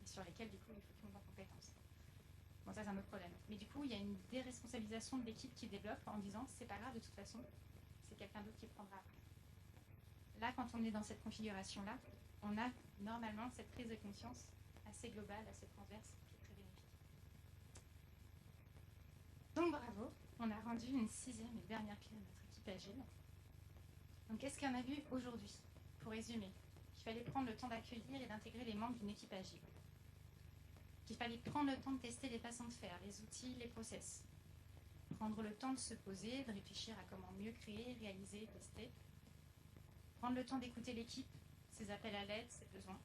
et sur lesquels, du coup, il faut qu'ils montent en compétences. Bon, ça, c'est un autre problème. Mais du coup, il y a une déresponsabilisation de l'équipe qui développe en disant, c'est pas grave, de toute façon, c'est quelqu'un d'autre qui prendra après. Là, quand on est dans cette configuration-là, on a normalement cette prise de conscience assez globale, assez transverse, qui est très bénéfique. Donc bravo, on a rendu une 6e et dernière clé à notre équipe agile. Donc qu'est-ce qu'on a vu aujourd'hui? Pour résumer, qu'il fallait prendre le temps d'accueillir et d'intégrer les membres d'une équipe agile. Qu'il fallait prendre le temps de tester les façons de faire, les outils, les process. Prendre le temps de se poser, de réfléchir à comment mieux créer, réaliser, tester. Prendre le temps d'écouter l'équipe, ses appels à l'aide, ses besoins.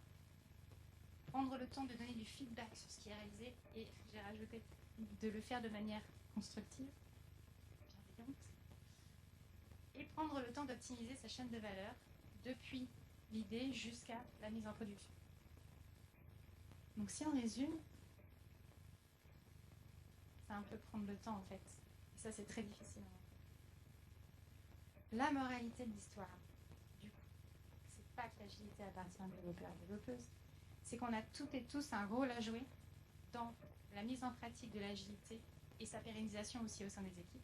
Prendre le temps de donner du feedback sur ce qui est réalisé et, j'ai rajouté, de le faire de manière constructive, bienveillante. Et prendre le temps d'optimiser sa chaîne de valeur depuis l'idée jusqu'à la mise en production. Donc si on résume, c'est un peu prendre le temps en fait. Et ça c'est très difficile. La moralité de l'histoire, du coup, c'est pas que l'agilité appartient aux développeurs et développeuses, c'est qu'on a toutes et tous un rôle à jouer dans la mise en pratique de l'agilité et sa pérennisation aussi au sein des équipes.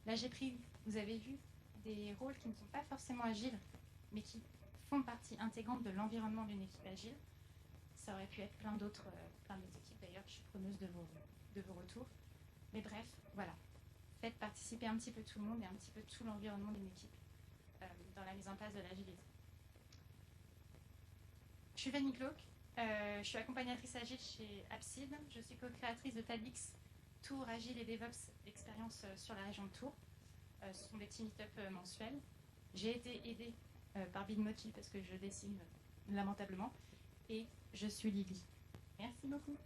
Là j'ai pris, vous avez vu, des rôles qui ne sont pas forcément agiles, mais qui font partie intégrante de l'environnement d'une équipe agile. Ça aurait pu être plein d'autres équipes, d'ailleurs je suis preneuse de vos retours. Mais bref, voilà. Faites participer un petit peu tout le monde et un petit peu tout l'environnement d'une équipe dans la mise en place de l'agilité. Je suis Fanny Glauque, je suis accompagnatrice agile chez Abside, je suis co-créatrice de TADX, Tours Agile et DevOps, expérience sur la région de Tours. Ce sont des team meet-up mensuels. J'ai été aidée par Bitmoji parce que je dessine lamentablement. Et je suis Lily. Merci beaucoup.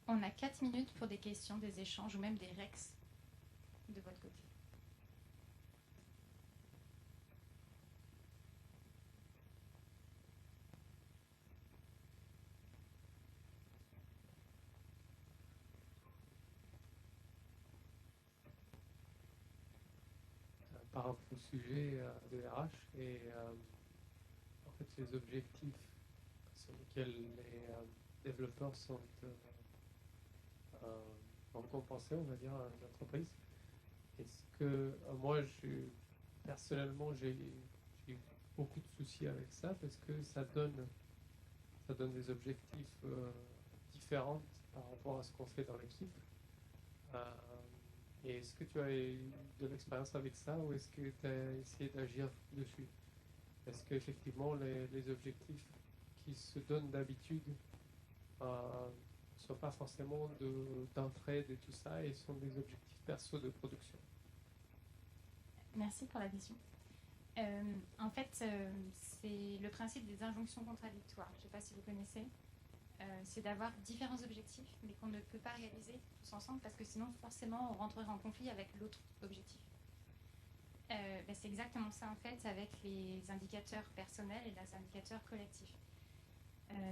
On a 4 minutes pour des questions, des échanges ou même des rex de votre côté. Par rapport au sujet de RH et en fait les objectifs sur lesquels les développeurs sont récompensés, on va dire, à l'entreprise. Est-ce que moi, personnellement, j'ai eu beaucoup de soucis avec ça parce que ça donne des objectifs différents par rapport à ce qu'on fait dans l'équipe. Et est-ce que tu as eu de l'expérience avec ça ou est-ce que tu as essayé d'agir dessus? est-ce qu'effectivement les objectifs qui se donnent d'habitude ne sont pas forcément d'entraide et tout ça, et sont des objectifs perso de production? Merci pour la question. En fait, c'est le principe des injonctions contradictoires. Je ne sais pas si vous connaissez. C'est d'avoir différents objectifs, mais qu'on ne peut pas réaliser tous ensemble, parce que sinon, forcément, on rentrerait en conflit avec l'autre objectif. C'est exactement ça, en fait, avec les indicateurs personnels et les indicateurs collectifs.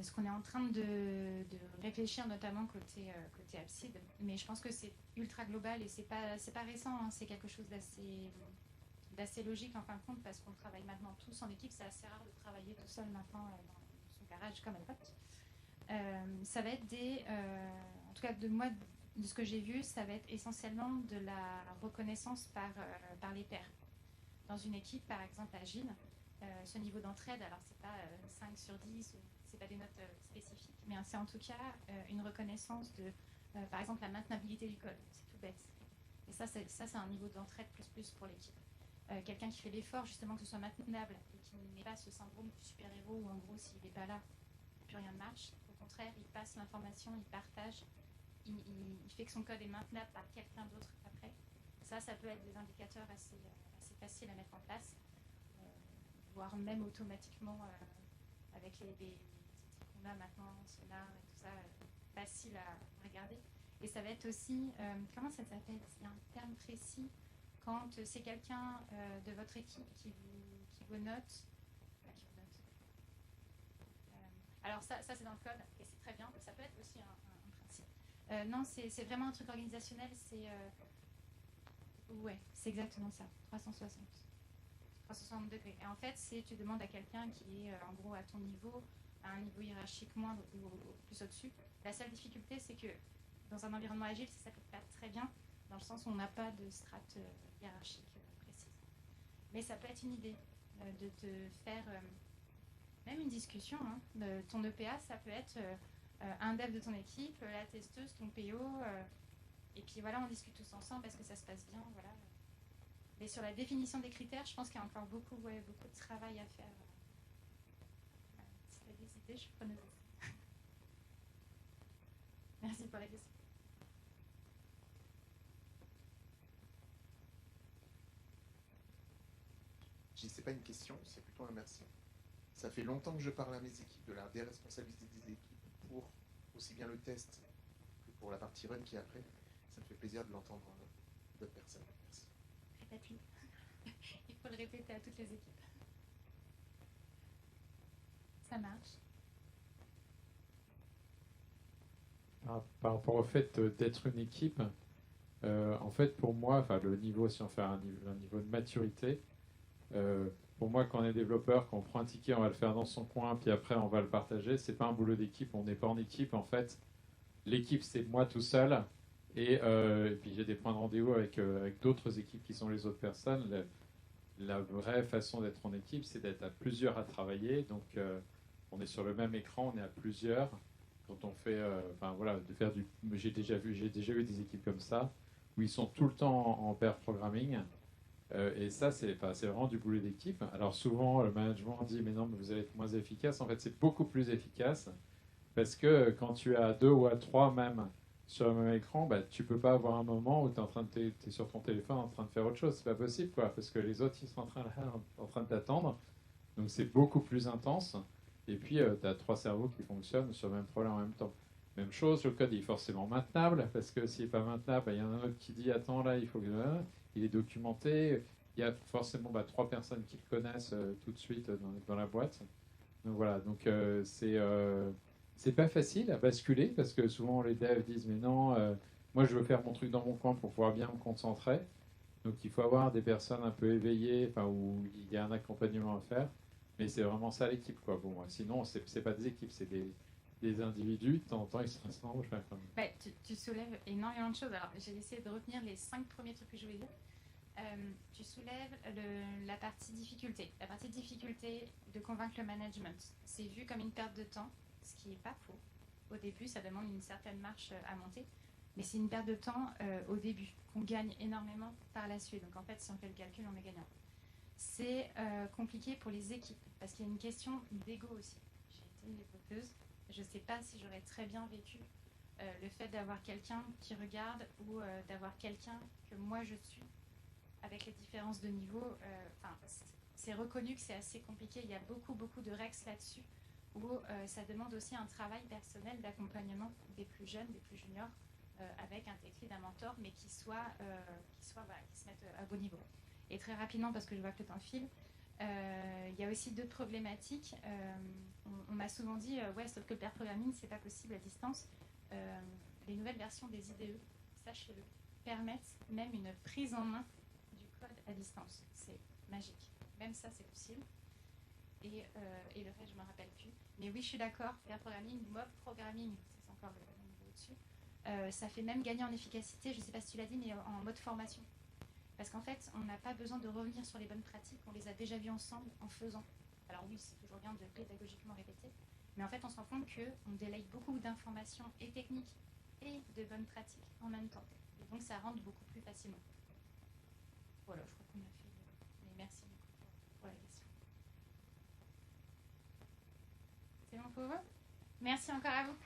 Ce qu'on est en train de réfléchir, notamment côté Abside, mais je pense que c'est ultra global et c'est pas récent, hein, c'est quelque chose d'assez logique en fin de compte, parce qu'on travaille maintenant tous en équipe. C'est assez rare de travailler tout seul maintenant dans son garage comme à l'époque. Ça va être en tout cas de ce que j'ai vu, ça va être essentiellement de la reconnaissance par les pairs. Dans une équipe, par exemple agile, ce niveau d'entraide, alors c'est pas 5 sur 10, c'est pas des notes spécifiques, mais c'est en tout cas une reconnaissance de, par exemple, la maintenabilité du code. C'est tout bête. Et ça, c'est un niveau d'entraide plus pour l'équipe. Quelqu'un qui fait l'effort justement que ce soit maintenable et qui n'ait pas ce syndrome du super-héros où en gros s'il n'est pas là, plus rien ne marche. Au contraire, il passe l'information, il partage, il fait que son code est maintenable par quelqu'un d'autre après. Ça peut être des indicateurs assez faciles à mettre en place, voire même automatiquement avec les outils qu'on a maintenant, Sonar et tout ça, facile à regarder. Et ça va être aussi, comment ça s'appelle? Il y a un terme précis. Quand c'est quelqu'un de votre équipe qui vous note, alors ça c'est dans le code et c'est très bien. Ça peut être aussi un principe. Non, c'est vraiment un truc organisationnel. Ouais, c'est exactement ça. 360 degrés. Et en fait, tu demandes à quelqu'un qui est en gros à ton niveau, à un niveau hiérarchique moindre ou plus au-dessus. La seule difficulté, c'est que dans un environnement agile, ça s'applique pas très bien, dans le sens où on n'a pas de strate hiérarchique précise. Mais ça peut être une idée de te faire même une discussion. Hein. Ton EPA, ça peut être un dev de ton équipe, la testeuse, ton PO, et puis voilà, on discute tous ensemble parce que ça se passe bien. Voilà. Mais sur la définition des critères, je pense qu'il y a encore beaucoup de travail à faire. Si tu as des idées, je suis preneuse. Merci pour la question. C'est pas une question, c'est plutôt un merci. Ça fait longtemps que je parle à mes équipes de la déresponsabilité des équipes pour aussi bien le test que pour la partie run qui est après. Ça me fait plaisir de l'entendre d'autres personnes. Merci. Répète-le. Il faut le répéter à toutes les équipes. Ça marche. Par rapport au fait d'être une équipe, en fait pour moi, le niveau, si on fait un niveau de maturité, pour moi, quand on est développeur, quand on prend un ticket, on va le faire dans son coin, puis après on va le partager. C'est pas un boulot d'équipe, on n'est pas en équipe en fait. L'équipe, c'est moi tout seul, et puis j'ai des points de rendez-vous avec d'autres équipes qui sont les autres personnes. La vraie façon d'être en équipe, c'est d'être à plusieurs à travailler. Donc on est sur le même écran, on est à plusieurs. Quand on fait, de faire j'ai déjà eu des équipes comme ça où ils sont tout le temps en pair programming. Et ça, c'est vraiment du boulot d'équipe. Alors souvent, le management dit mais non, mais vous allez être moins efficace. En fait, c'est beaucoup plus efficace parce que quand tu es à 2 ou à 3 même sur le même écran, tu peux pas avoir un moment où tu es sur ton téléphone en train de faire autre chose. C'est pas possible, quoi, parce que les autres, ils sont en train de t'attendre. Donc c'est beaucoup plus intense. Et puis, tu as 3 cerveaux qui fonctionnent sur le même problème en même temps. Même chose, le code est forcément maintenable, parce que s'il n'est pas maintenable, il y en a un autre qui dit « Attends, là, il faut que... » Il est documenté. Il y a forcément 3 personnes qui le connaissent tout de suite dans la boîte. Donc voilà, donc c'est pas facile à basculer, parce que souvent les devs disent « Mais non, moi je veux faire mon truc dans mon coin pour pouvoir bien me concentrer. » Donc il faut avoir des personnes un peu éveillées, où il y a un accompagnement à faire. Mais c'est vraiment ça l'équipe, quoi. Bon, sinon, c'est pas des équipes, c'est des individus. De temps en temps, ils se rassemblent. Tu soulèves énormément de choses. Alors, j'ai essayé de retenir les 5 premiers trucs que je voulais dire. Tu soulèves la partie difficulté. La partie difficulté de convaincre le management. C'est vu comme une perte de temps, ce qui n'est pas faux. Au début, ça demande une certaine marche à monter. Mais c'est une perte de temps au début, qu'on gagne énormément par la suite. Donc, en fait, si on fait le calcul, on est gagnant. c'est compliqué pour les équipes, parce qu'il y a une question d'ego aussi. J'ai été une développeuse, je ne sais pas si j'aurais très bien vécu le fait d'avoir quelqu'un qui regarde ou d'avoir quelqu'un que moi je suis, avec les différences de niveau. C'est reconnu que c'est assez compliqué, il y a beaucoup de règles là-dessus, où ça demande aussi un travail personnel d'accompagnement des plus jeunes, des plus juniors, avec un tech lead, un mentor, mais qui se mettent à beau niveau. Et très rapidement, parce que je vois que le temps file, il y a aussi deux problématiques. On m'a souvent dit, ouais, sauf que le pair programming, c'est pas possible à distance. Les nouvelles versions des IDE, sachez-le, permettent même une prise en main du code à distance. C'est magique. Même ça, c'est possible. Et le reste, je ne me rappelle plus. Mais oui, je suis d'accord, pair programming, mob programming, c'est encore le niveau au-dessus. Ça fait même gagner en efficacité, je ne sais pas si tu l'as dit, mais en mode formation. Parce qu'en fait, on n'a pas besoin de revenir sur les bonnes pratiques, on les a déjà vues ensemble en faisant. Alors oui, c'est toujours bien de pédagogiquement répéter, mais en fait, on se rend compte qu'on délaye beaucoup d'informations et techniques et de bonnes pratiques en même temps. Et donc, ça rentre beaucoup plus facilement. Voilà, je crois qu'on a fait. Mais merci beaucoup pour la question. C'est bon pour vous ? Merci encore à vous.